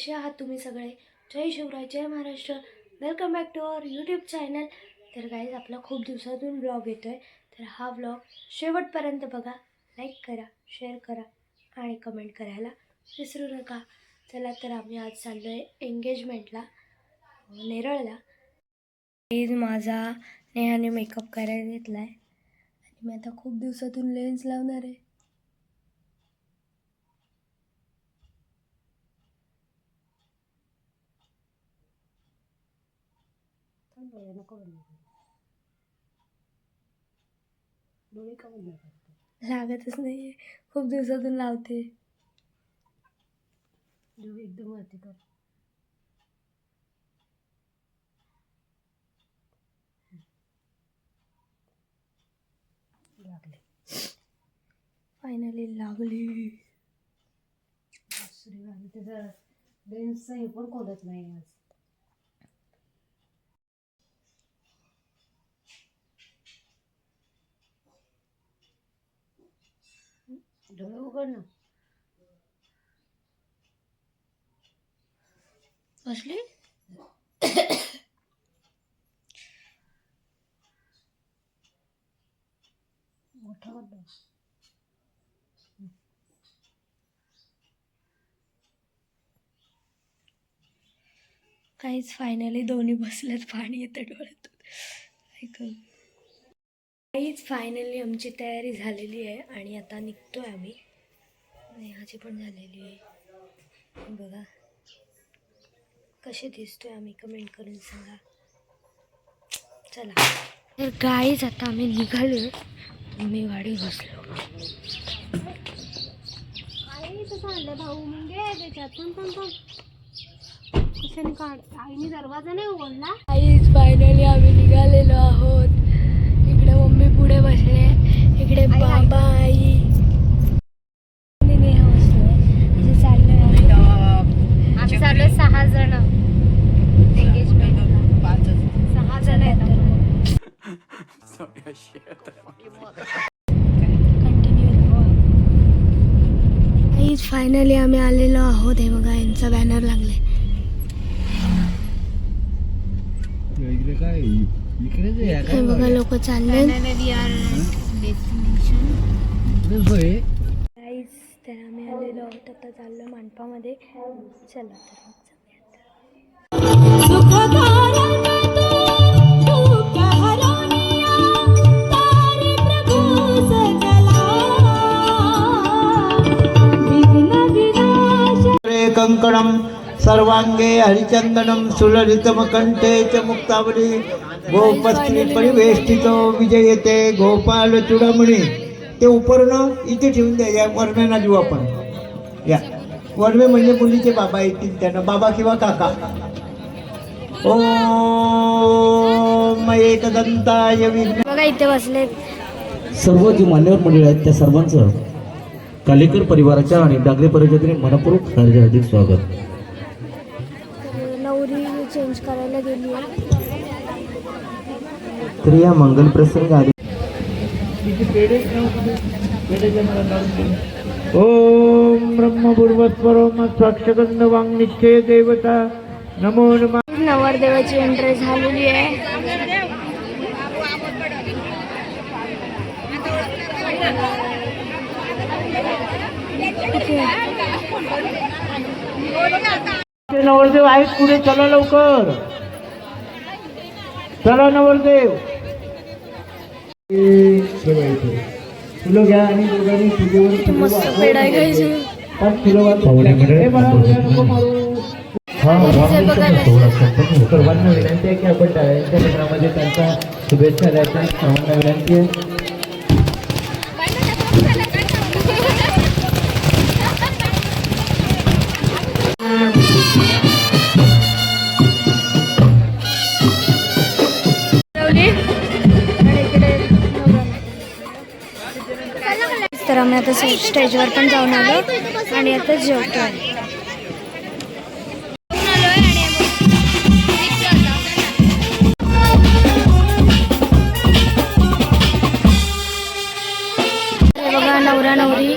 कसे आहात तुम्ही सगळे? जय शिवराय, जय Maharashtra. Welcome back to our YouTube channel. तर गाईज, आपला खूप दिवसातून ब्लॉग येतो आहे. तर हा ब्लॉग शेवटपर्यंत बघा, लाईक करा, शेअर करा आणि कमेंट करायला विसरू नका. चला, तर आम्ही आज चाललो आहे एंगेजमेंटला, नेरळला. प्लीज, माझा नेहाने मेकअप करायला घेतला आहे आणि मी आता खूप दिवसातून लेन्स लावणार आहे. लागतच नाही, खूप दिवसातून लावते. एकदम वरती कर. लागले, फायनली लागली. त्याचा लेन्सचा हे पण खोलत नाही आज. डोळे उघड ना. बसली मोठा बद्दल. काहीच, फायनली दोन्ही बसलेत. पाणी येतं डोळ्यातून. काहीच, फायनली आमची तयारी झालेली आहे आणि आता निघतोय आम्ही. नेहाची पण झालेली आहे. बघा कसे दिसतोय आम्ही, कमेंट करून सांगा. चला तर गाईज, आता आम्ही निघालो. मी गाडी बसलो. काही तसं आणलं भाऊ मुंगे त्याच्यातून पण कशाने काढ. आईने दरवाजा नाही उघडला. काहीच, फायनली आम्ही निघालेलो आहोत. इकडे मम्मी पुढे बसले, इकडे बाबा, आई, नेहा बसलोय. असं चाललंय. आम्ही चाललोय 6 जण एंगेजमेंटला. 6 जण आहेत. फायनली आम्ही आलेलो आहोत. हे बघा, यांचा बॅनर लागलाय. हे बघा, लोक चालले. तर आम्ही आलेलो आहोत, आता चाललो मंडपामध्ये. चला कंकणम सर्वांगे हरिचंदनम सुललितम कंठे च मुक्तावली गोपस्त्री परिवेष्टितो विजयते गोपाल चूडामणी. ते उपर्ण इथे ठेवून द्या. या वर्णना देऊ आपण. या वर्वे म्हणजे मुलीचे बाबा येतील, त्यांना बाबा किंवा काका. ओम एकदंताय विघ्न. बघा, इथे बसलेत सर्व जी मान्यवर मंडळी आहेत त्या सर्वांचं कालेकर परिवाराच्या आणि डांगरे परिवाराचे मनपूर्वक हार्दिक स्वागत. नवरी चेंज करायला गेली आहे. तर या मंगल प्रसंग आधी ओम ब्रह्म पूर्वस्वरोम साक्षगंध वांग निश्चय देवता नमो नमः. नवरदेवाची एंट्री झालेली आहे. नवरदेव आहेत पुढे, चला लवकर, चला नवरदेव. फुलं घ्या आणि दोघांनी पूजेवर मस्त पेढा आहे गाईज. 5 किलो सर्वांना विनंती आहे की आपण टाळ्यांच्या लग्नामध्ये त्यांचा शुभेच्छा द्यायच्या सर्वांना विनंती आहे. तर आम्ही आता स्टेजवर पण जाऊन आलो आणि आता जेवतोय. बघा, नवरा नवरी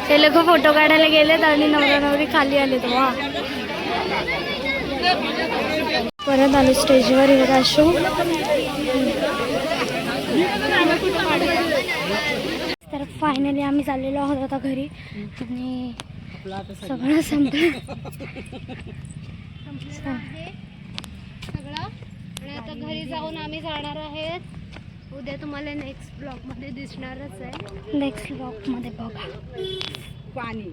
ते लोक फोटो काढायला गेलेत आणि नवरा नवरी खाली आलेत. वा परत आलो स्टेजवर. हे शो तर फायनली आम्ही चाललेलो आहोत आता घरी आणि सगळं संपलं सगळं. आणि आता घरी जाऊन आम्ही जाणार आहेत. उद्या तुम्हाला नेक्स्ट ब्लॉग मध्ये दिसणारच आहे. नेक्स्ट ब्लॉगमध्ये बघा. पाणी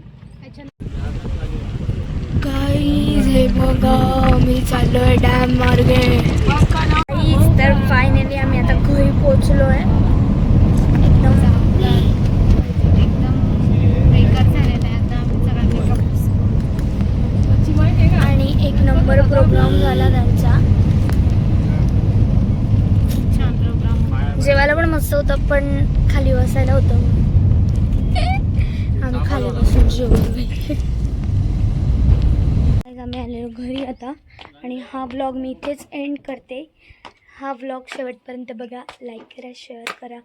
गाईज हे बघा मी चाललोय डॅम मार्गे. तर फायनली आम्ही आता घरी पोचलो आहे. एकदम बेकार झालेलं आहे. आता आम्ही सगळ्यांनी आणि एक नंबर प्रोग्राम झाला त्यांचा. छान प्रोग्राम. जेवायला पण मस्त होतं पण खाली बसायला होतं. आम्ही खाली बसून जेवलो. आम्ही आलेलो घरी आता आणि हा व्लॉग मी इथेच एंड करते. हा व्लॉग शेवटपर्यंत बघा. लाईक करा, शेअर करा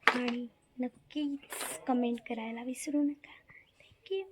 आणि नक्कीच कमेंट करायला विसरू नका. थँक्यू.